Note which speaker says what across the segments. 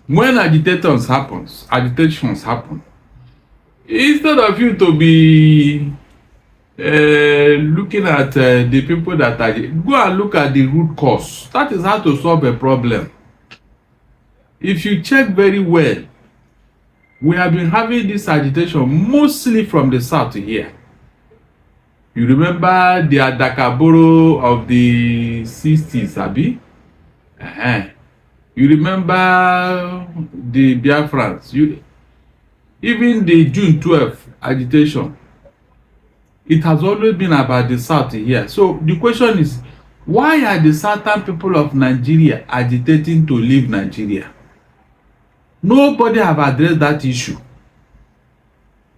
Speaker 1: When agitations happen, instead of you to be looking at the people that are, go and look at the root cause. That is how to solve a problem. If you check very well, we have been having this agitation mostly from the south here. You remember the Adakaboro of the 60s, Abi? You remember the Biafrans? Even the June 12th agitation. It has always been about the south here. So the question is, why are the southern people of Nigeria agitating to leave Nigeria? Nobody have addressed that issue.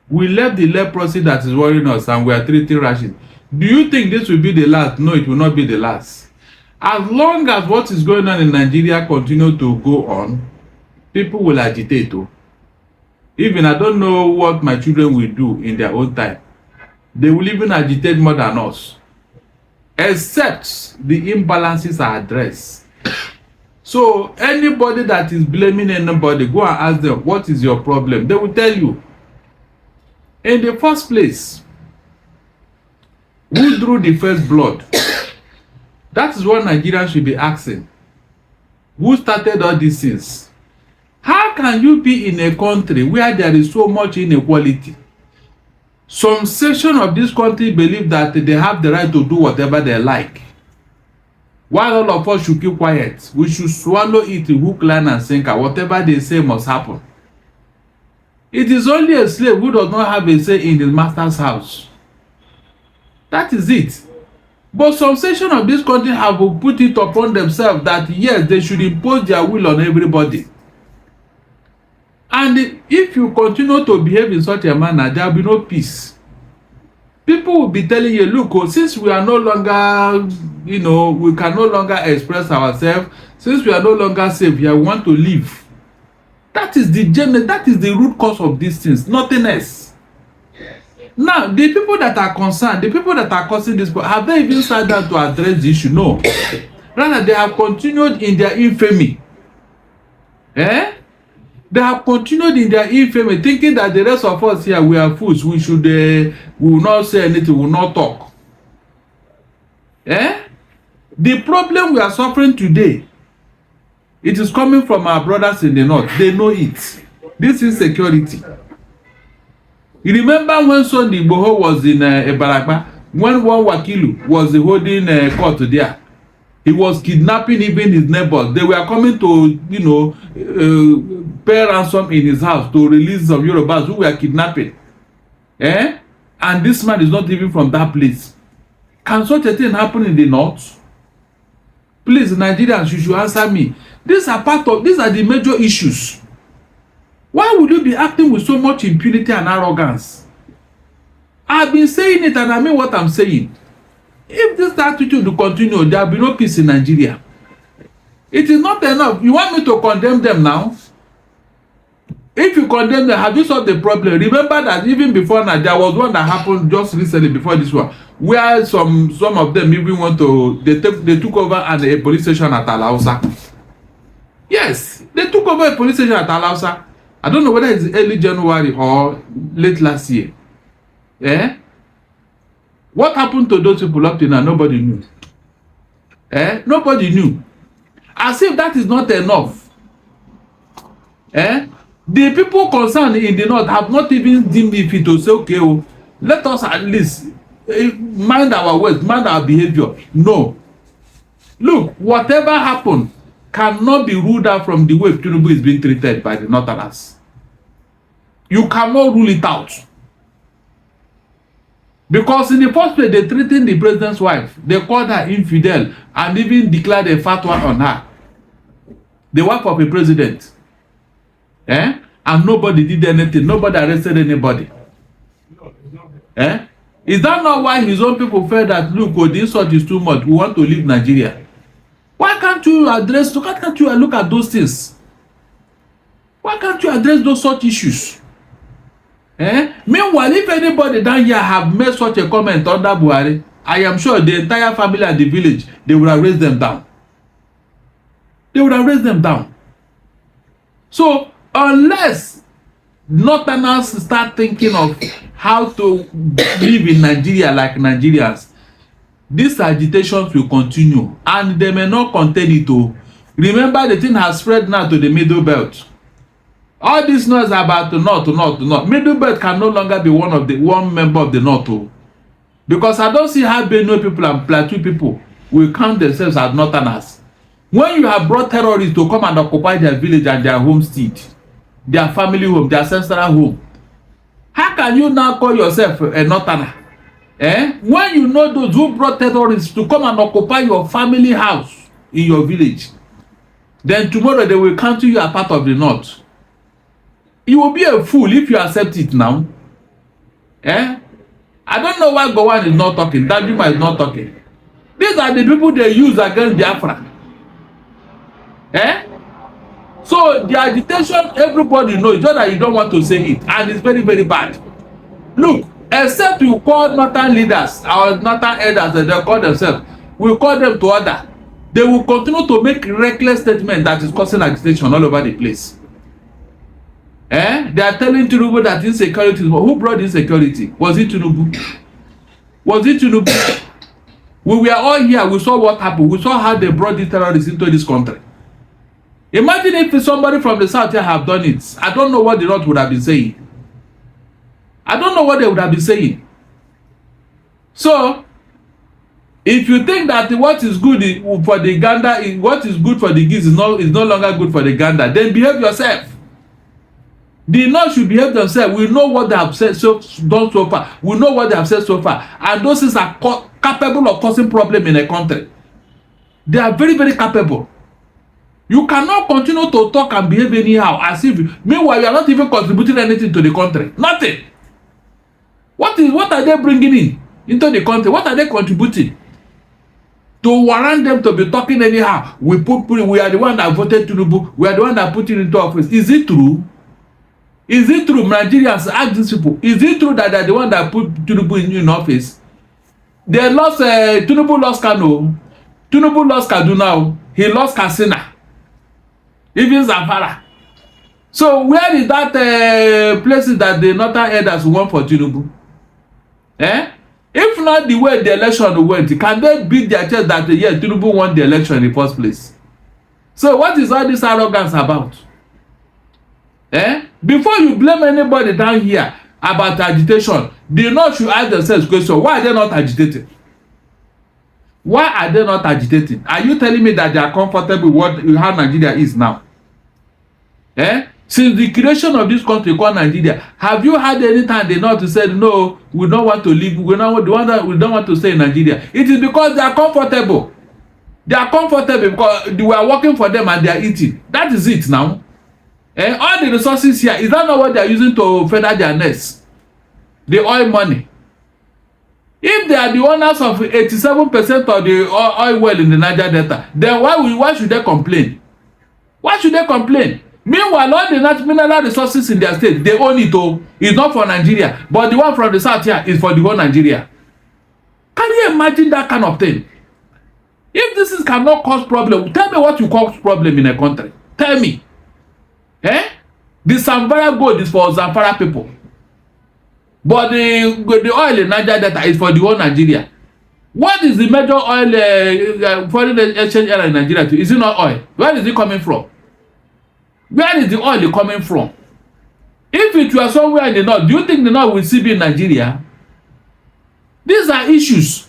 Speaker 1: We left the leprosy that is worrying us and we are treating rashes. Do you think this will be the last? No, it will not be the last. As long as what is going on in Nigeria continue to go on, people will agitate too. Even I don't know what my children will do in their own time. They will even agitate more than us. Except the imbalances are addressed. So anybody that is blaming anybody, go and ask them, what is your problem? They will tell you. In the first place, who drew the first blood? That is what Nigerians should be asking. Who started all these things? How can you be in a country where there is so much inequality? Some section of this country believe that they have the right to do whatever they like. While all of us should keep quiet, we should swallow it hook, line, and sinker. Whatever they say must happen. It is only a slave who does not have a say in the master's house. That is it. But some section of this country have put it upon themselves that yes, they should impose their will on everybody. And if you continue to behave in such a manner, there will be no peace. People will be telling you, look, since we are no longer, we can no longer express ourselves, since we are no longer safe here, we want to leave. That is the root cause of these things, nothing else. Now, the people that are concerned, the people that are causing this, have they even sat down to address the issue? No. Rather, they have continued in their infamy. They have continued in their infamy, thinking that the rest of us here, we are fools. We will not say anything, we will not talk. The problem we are suffering today, it is coming from our brothers in the north. They know it. This insecurity. You remember when Sunday Igboho was in Ebaragba, when one Wakilu was holding court there, he was kidnapping even his neighbors. They were coming to, pay ransom in his house to release some Yorubas who were kidnapping. And this man is not even from that place. Can such a thing happen in the north? Please, Nigerians, you should answer me. These are the major issues. Why would you be acting with so much impunity and arrogance? I've been saying it and I mean what I'm saying. If this attitude will continue, there will be no peace in Nigeria. It is not enough. You want me to condemn them now? If you condemn them, have you solved the problem? Remember that even before now, there was one that happened just recently before this one, where some of them even they took over at a police station at Alausa. Yes, they took over a police station at Alausa. I don't know whether it's early January or late last year. What happened to those people up to now? Nobody knew. Nobody knew. As if that is not enough. The people concerned in the north have not even deemed it to say, okay, let us at least mind our words, mind our behavior. No. Look, whatever happened cannot be ruled out from the way Tinubu is being treated by the Northerners. You cannot rule it out. Because in the first place, they threatened the president's wife. They called her infidel and even declared a fatwa on her. The wife of a president. And nobody did anything. Nobody arrested anybody. Is that not why his own people felt that, look, the insult is too much, we want to leave Nigeria? Why can't you look at those things? Why can't you address those such issues? Meanwhile, if anybody down here have made such a comment under Buhari, I am sure the entire family and the village, they would have raised them down. They would have raised them down. So unless Northerners start thinking of how to live in Nigeria like Nigerians, these agitations will continue and they may not contain it. Remember, the thing has spread now to the Middle Belt. All this noise about the North. Middle Belt can no longer be one member of the North. Because I don't see how Benue people and Plateau people will count themselves as Northerners. When you have brought terrorists to come and occupy their village and their homestead, their family home, their ancestral home, how can you now call yourself a Northerner? When you know those who brought terrorists to come and occupy your family house in your village, then tomorrow they will count you as part of the North. You will be a fool if you accept it now. I don't know why Gowon is not talking, Danjuma is not talking. These are the people they use against Biafra. So the agitation, everybody knows, just that you don't want to say it, and it's very, very bad. Look, except you call Northern leaders or Northern elders that they call themselves, we call them to order. They will continue to make reckless statements that is causing agitation all over the place. They are telling Tinubu that insecurity. Who brought insecurity? Was it Tinubu? Was it Tinubu? We were all here. We saw what happened. We saw how they brought the terrorists into this country. Imagine if somebody from the south here have done it. I don't know what the North would have been saying. I don't know what they would have been saying. So, if you think that what is good for the gander, what is good for the geese is no longer good for the gander, then behave yourself. The North should behave themselves. We know what they have said done so far. We know what they have said so far. And those things are capable of causing problem in a country. They are very, very capable. You cannot continue to talk and behave anyhow as if, meanwhile, you are not even contributing anything to the country. Nothing. What are they bringing into the country? What are they contributing? To warrant them to be talking anyhow. We are the one that voted Tinubu. We are the one that put him into office. Is it true? Is it true? Nigerians ask these people. Is it true that they are the one that put Tinubu in office? They lost, Tinubu lost Kano. Tinubu lost Kaduna. He lost Katsina. Even Zamfara. So where is that places that the Northern elders won for Tinubu? If not the way the election went, can they beat their chest that yes, Tinubu won the election in the first place? So what is all this arrogance about? Before you blame anybody down here about agitation, the North should ask themselves question: why are they not agitating? Why are they not agitating? Are you telling me that they are comfortable with how Nigeria is now? Since the creation of this country called Nigeria, have you had any time the North said no, we don't want to live, we don't want to stay in Nigeria? It is because they are comfortable. They are comfortable because we are working for them and they are eating. That is it now. All the resources here, is that not what they are using to feather their nests? The oil money. If they are the owners of 87% of the oil well in the Niger Delta, then why should they complain? Why should they complain? Meanwhile, all the mineral resources in their state, they own it all. It's not for Nigeria. But the one from the south here is for the whole Nigeria. Can you imagine that kind of thing? If this cannot cause problem, tell me what you cause problem in a country. Tell me. The Zamfara gold is for Zamfara people. But the oil in Niger Delta is for the whole Nigeria. What is the major oil foreign exchange area in Nigeria? Is it not oil? Where is it coming from? Where is the oil coming from? If it were somewhere in the north, do you think the north will still be in Nigeria? These are issues.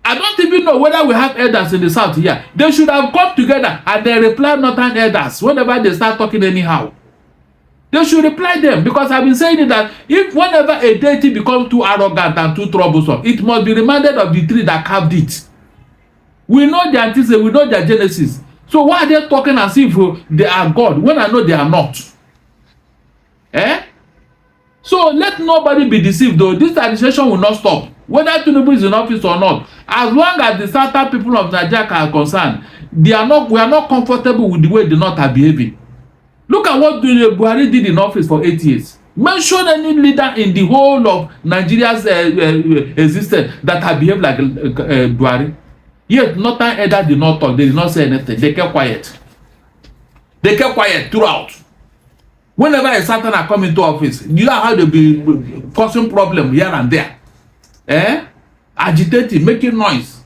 Speaker 1: I don't even know whether we have elders in the south here. They should have come together and they reply Northern elders whenever they start talking anyhow. They should reply them, because I've been saying that if whenever a deity becomes too arrogant and too troublesome, it must be reminded of the tree that carved it. We know their antecedents, we know their genesis. So why are they talking as if they are God when I know they are not? So let nobody be deceived though. This administration will not stop. Whether Tinubu is in office or not. As long as the southern people of Nigeria are concerned, we are not comfortable with the way the North are behaving. Look at what Buhari did in office for 8 years. Mention any leader in the whole of Nigeria's existence that have behaved like Buhari. Yet Northern elder did not talk. They did not say anything. They kept quiet. They kept quiet throughout. Whenever a Satan come into office, you know how they be causing problem here and there. Agitating, making noise,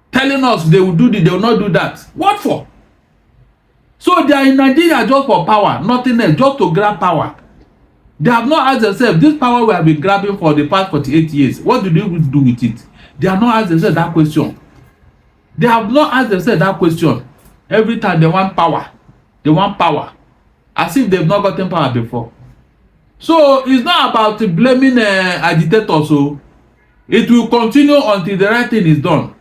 Speaker 1: telling us they will do this, they will not do that. What for? So they are in Nigeria just for power, nothing else, just to grab power. They have not asked themselves, this power we have been grabbing for the past 48 years, what do they do with it? They have not asked themselves that question. They have not asked themselves that question. Every time they want power, as if they've not gotten power before. So it's not about blaming agitators. So it will continue until the right thing is done.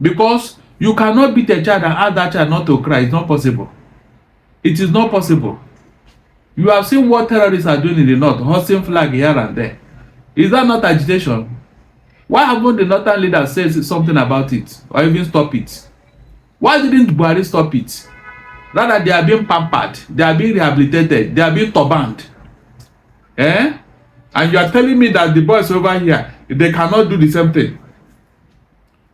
Speaker 1: Because you cannot beat a child and ask that child not to cry. It's not possible. It is not possible. You have seen what terrorists are doing in the north, hosting flag here and there. Is that not agitation? Why haven't the northern leader said something about it or even stop it? Why didn't Buhari stop it? Rather, they are being pampered, they are being rehabilitated, they are being turbaned. And you are telling me that the boys over here, they cannot do the same thing.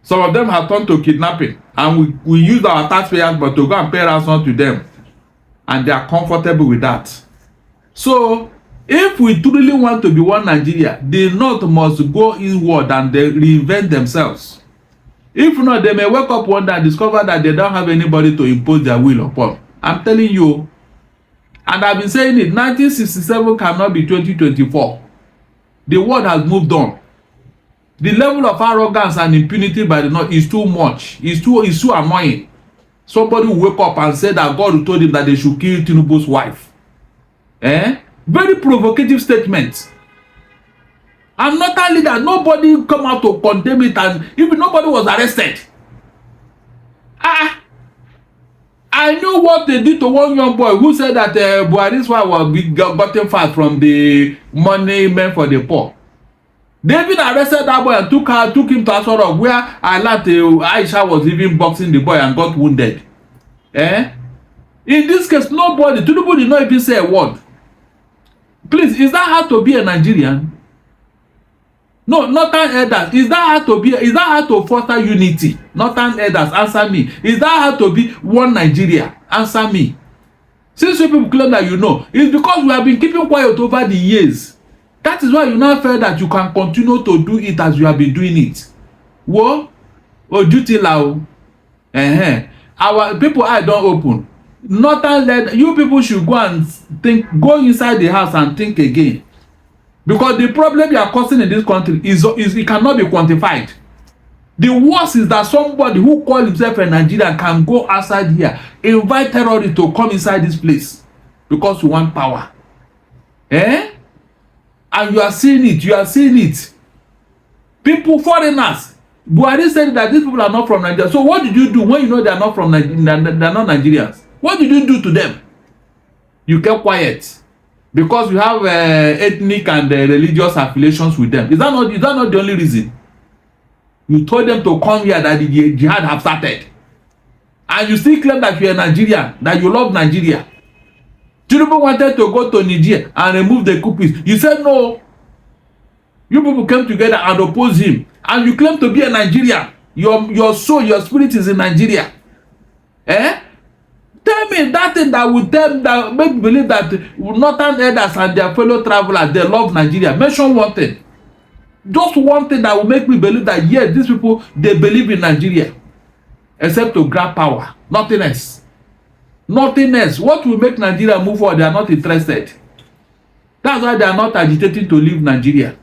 Speaker 1: Some of them have turned to kidnapping, and we use our taxpayers but to go and pay ransom to them. And they are comfortable with that. So, if we truly want to be one Nigeria, the North must go inward and they reinvent themselves. If not, they may wake up one day and discover that they don't have anybody to impose their will upon. I'm telling you, and I've been saying it, 1967 cannot be 2024. The world has moved on. The level of arrogance and impunity by the North is too much. It's too annoying. Somebody will wake up and say that God told him that they should kill Tinubu's wife. Very provocative statement. I'm not telling that nobody come out to condemn it, and even nobody was arrested. I know what they did to one young boy who said that Buhari's wife was gotten fat from the money meant for the poor. They even arrested that boy and took him to a sort of where I learned Aisha was even boxing the boy and got wounded. In this case, nobody did not even say a word. Please, is that how to be a Nigerian? No, northern elders. Is that how to foster unity? Northern elders, answer me. Is that how to be one Nigeria? Answer me. Since you people claim that you know, it's because we have been keeping quiet over the years. That is why you now feel that you can continue to do it as you have been doing it. What? Duty lao. Our people eye don't open. Northern elders, you people should go and think, go inside the house and think again. Because the problem you are causing in this country is it cannot be quantified. The worst is that somebody who calls himself a Nigerian can go outside here, invite terrorists to come inside this place because you want power. And you are seeing it. People, foreigners. Buhari said that these people are not from Nigeria. So what did you do when you know they are not from Nigeria? They are not Nigerians. What did you do to them? You kept quiet. Because you have ethnic and religious affiliations with them. Is that not the only reason? You told them to come here that the jihad have started. And you still claim that you are Nigerian, that you love Nigeria. Tinubu wanted to go to Niger and remove the coupists. You said no. You people came together and opposed him. And you claim to be a Nigerian. Your soul, your spirit is in Nigeria. Tell me that thing that will make me believe that northern elders and their fellow travelers, they love Nigeria. Mention one thing. Just one thing that will make me believe that yes, these people, they believe in Nigeria. Except to grab power. Nothing else. Nothing else. What will make Nigeria move forward? They are not interested. That's why they are not agitating to leave Nigeria.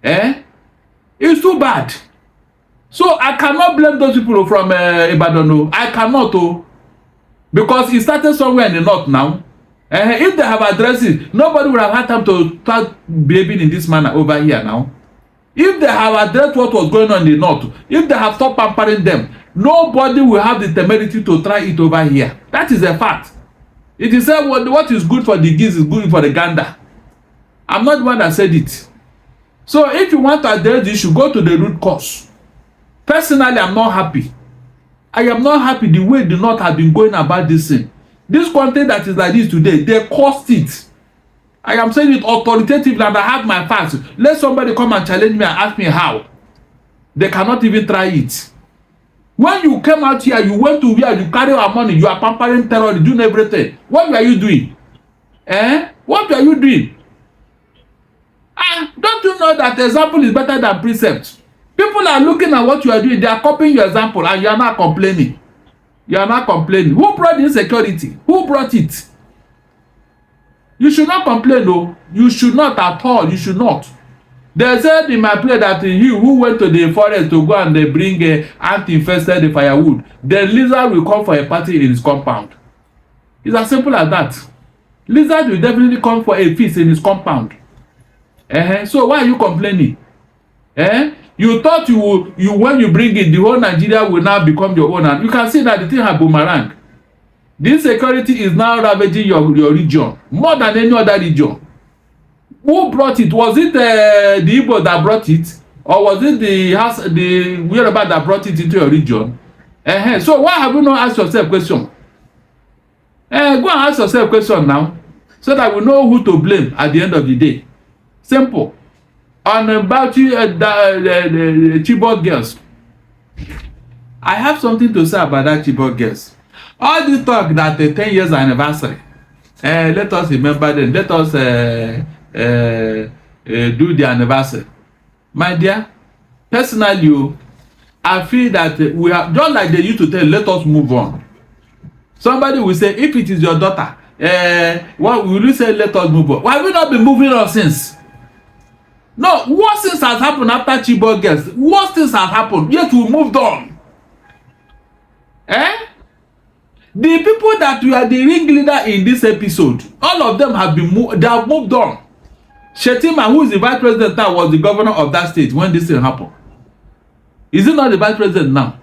Speaker 1: It's too bad. So I cannot blame those people from Ibadan. I cannot. Because it started somewhere in the north now. If they have addressed it, nobody would have had time to start behaving in this manner over here now. If they have addressed what was going on in the north, if they have stopped pampering them, nobody will have the temerity to try it over here. That is a fact. It is said what is good for the geese is good for the gander. I'm not the one that said it. So if you want to address this, you should go to the root cause. Personally, I'm not happy. I am not happy the way the North have been going about this thing. This country that is like this today, they caused it. I am saying it authoritatively and I have my facts. Let somebody come and challenge me and ask me how. They cannot even try it. When you came out here, you went to where you carry our money, you are pampering terror, doing everything. What were you doing? What are you doing? Don't you know that example is better than precept? People are looking at what you are doing. They are copying your example, and you are not complaining. You are not complaining. Who brought the insecurity? Who brought it? You should not complain, no. You should not at all. You should not. They said in my play that he who went to the forest to go and bring ant-infested firewood, the lizard will come for a party in his compound. It's as simple as that. Lizard will definitely come for a feast in his compound. So why are you complaining? You thought you when you bring it, the whole Nigeria will now become your own, and you can see that the thing has boomerang. This security is now ravaging your region more than any other region. Who brought it? Was it the Igbo that brought it, or was it the Yoruba that brought it into your region? So why have you not asked yourself a question? Go and ask yourself a question now, so that we know who to blame at the end of the day. Simple. On about the Chibok girls, I have something to say about that Chibok girls. All this talk that the 10 years anniversary, let us remember them. Let us do the anniversary. My dear, personally, I feel that we are just like they used to tell, let us move on. Somebody will say, if it is your daughter, what will you say, let us move on? Why have we not been moving on since? No, what things has happened after Chibok girls? What things have happened? Yet we moved on. The people that were the ringleader in this episode, all of them have been they have moved on. Shetima, who is the vice president now, was the governor of that state when this thing happened. Is he not the vice president now?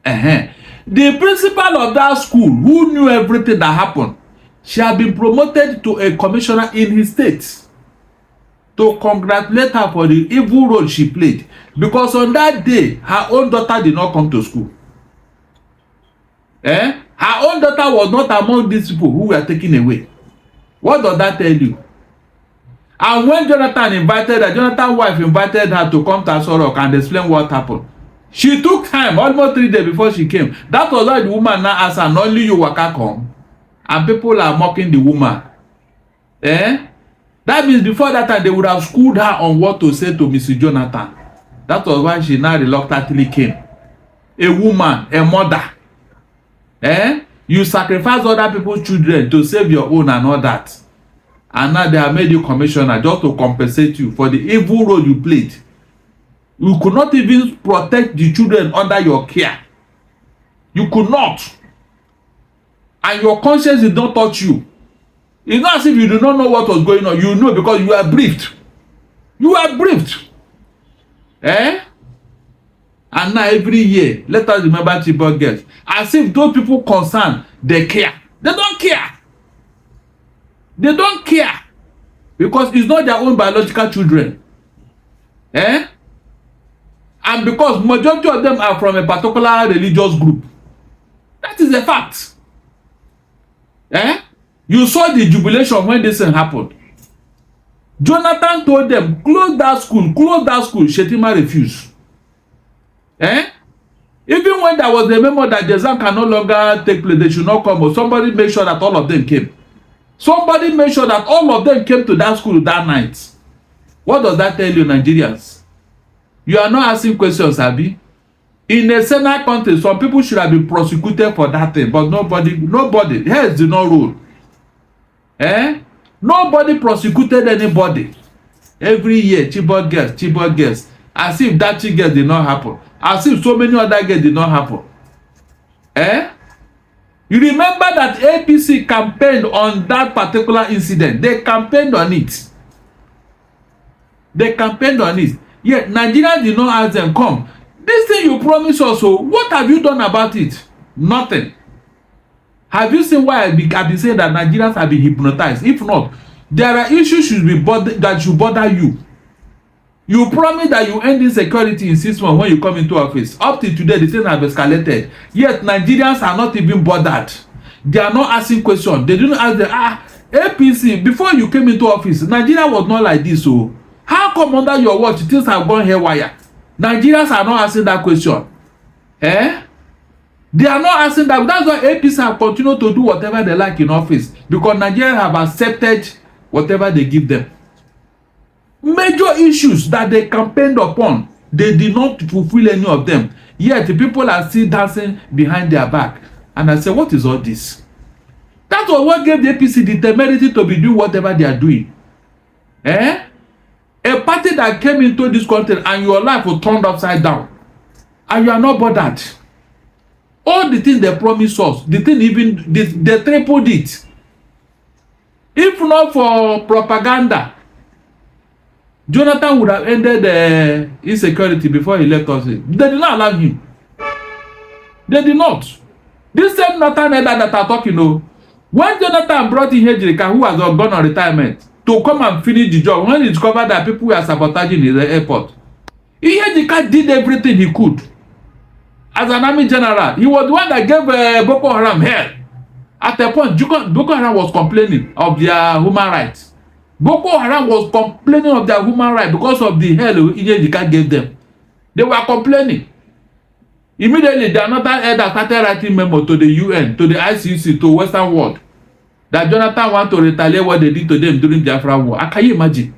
Speaker 1: The principal of that school, who knew everything that happened, she had been promoted to a commissioner in his state. To congratulate her for the evil role she played, because on that day her own daughter did not come to school. Her own daughter was not among these people who were taken away. What does that tell you? And when Jonathan's wife invited her to come to Asorok and explain what happened, she took time, almost 3 days before she came. That was why the woman now asked her, only you waka come, and people are mocking the woman. That means before that time, they would have schooled her on what to say to Mrs. Jonathan. That was why she now reluctantly came. A woman, a mother. You sacrifice other people's children to save your own and all that. And now they have made you commissioner just to compensate you for the evil role you played. You could not even protect the children under your care. You could not. And your conscience did not touch you. It's not as if you do not know what was going on. You know because you were briefed. You were briefed. And now every year, let us remember Chibok girls. As if those people concerned, they care. They don't care. They don't care. Because it's not their own biological children. And because majority of them are from a particular religious group. That is a fact. You saw the jubilation when this thing happened. Jonathan told them, close that school, close that school. Shetima refused. Even when there was a memo that the exam can no longer take place, they should not come, but somebody made sure that all of them came. Somebody made sure that all of them came to that school that night. What does that tell you, Nigerians? You are not asking questions, Abi. In a Senate country, some people should have been prosecuted for that thing, but nobody, heads did not rule. Nobody prosecuted anybody. Every year, Chibok girls, as if that girl did not happen, as if so many other girls did not happen. You remember that APC campaigned on that particular incident. They campaigned on it. Yet Nigerians did not ask them, come, this thing you promised us, so what have you done about it? Nothing. Have you seen why I've been saying that Nigerians have been hypnotized? If not, there are issues that should bother you. You promise that you end insecurity in 6 months when you come into office. Up to today, the thing have escalated. Yet Nigerians are not even bothered. They are not asking questions. They didn't ask them, APC, before you came into office, Nigeria was not like this. So how come under your watch things have gone haywire? Nigerians are not asking that question. They are not asking that. That's why APC have continued to do whatever they like in office. because Nigerians have accepted whatever they give them. Major issues that they campaigned upon, they did not fulfill any of them. Yet the people are still dancing behind their back. And I say, what is all this? That was what gave the APC the temerity to be doing whatever they are doing. A party that came into this country and your life was turned upside down. And you are not bothered. All the things they promised us, the thing even, they tripled it. If not for propaganda, Jonathan would have ended the insecurity before he left us. They did not allow him. They did not. This same Northern elder that are talking, when Jonathan brought in Ejirika, who has gone on retirement, to come and finish the job, when he discovered that people were sabotaging his airport, Ejirika did everything he could. As an army general, he was the one that gave Boko Haram hell. At a point, Boko Haram was complaining of their human rights. Boko Haram was complaining of their human rights because of the hell Ejirika gave them. They were complaining. Immediately, the another elder started writing memo to the UN, to the ICC, to Western world, that Jonathan want to retaliate what they did to them during the Biafra war. Can you imagine?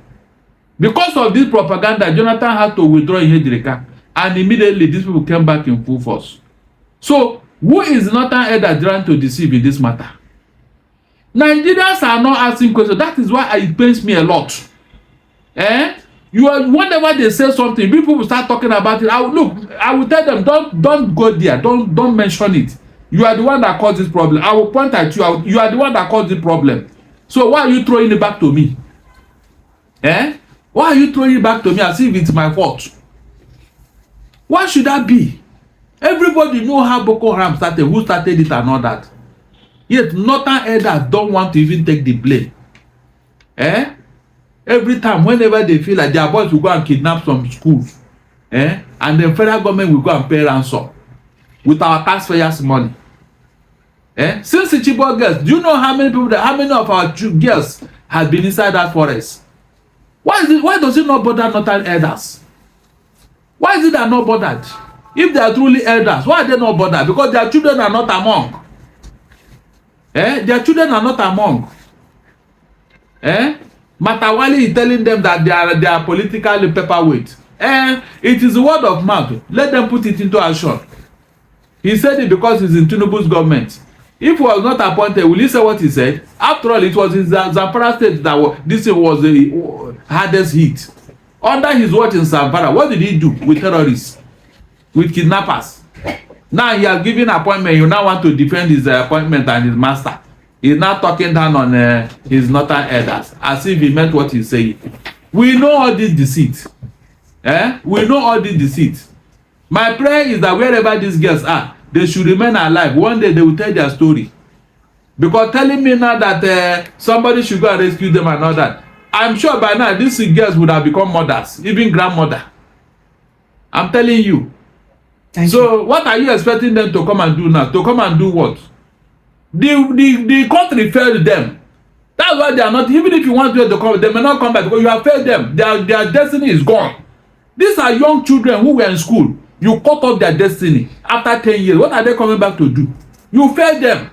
Speaker 1: Because of this propaganda, Jonathan had to withdraw Ejirika, and immediately these people came back in full force. So, who is Northern elder trying to deceive in this matter? Nigerians are not asking questions. That is why it pains me a lot. Whenever they say something, people will start talking about it. I will tell them, don't go there. Don't mention it. You are the one that caused this problem. I will point at you. You are the one that caused the problem. So why are you throwing it back to me? Why are you throwing it back to me as if it's my fault? Why should that be? Everybody know how Boko Haram started, who started it and all that. Yet Northern elders don't want to even take the blame. Every time, whenever they feel like their boys will go and kidnap some schools, and the federal government will go and pay ransom with our taxpayers' money. Since the Chibok girls, do you know how many of our girls have been inside that forest? Why does it not bother Northern elders? Why is it they are not bothered? If they are truly elders, why are they not bothered? Because their children are not among. Their children are not among. Matawali is telling them that they are politically paperweight. It is the word of mouth. Let them put it into action. He said it because he's in Tinubu's government. If he was not appointed, will he say what he said? After all, it was in Zamfara state that this was the hardest hit. Under his watch in Zamfara, what did he do with terrorists? With kidnappers? Now he has given appointment. You now want to defend his appointment and his master. He's now talking down on his Northern elders as if he meant what he's saying. We know all this deceit. We know all this deceit. My prayer is that wherever these girls are, they should remain alive. One day they will tell their story. Because telling me now that somebody should go and rescue them and all that, I'm sure by now these girls would have become mothers, even grandmother. I'm telling you. Thank you. What are you expecting them to come and do now? To come and do what? The country failed them. That's why they are not, even if you want them to come, they may not come back because you have failed them. Their destiny is gone. These are young children who were in school. You cut off their destiny after 10 years. What are they coming back to do? You failed them.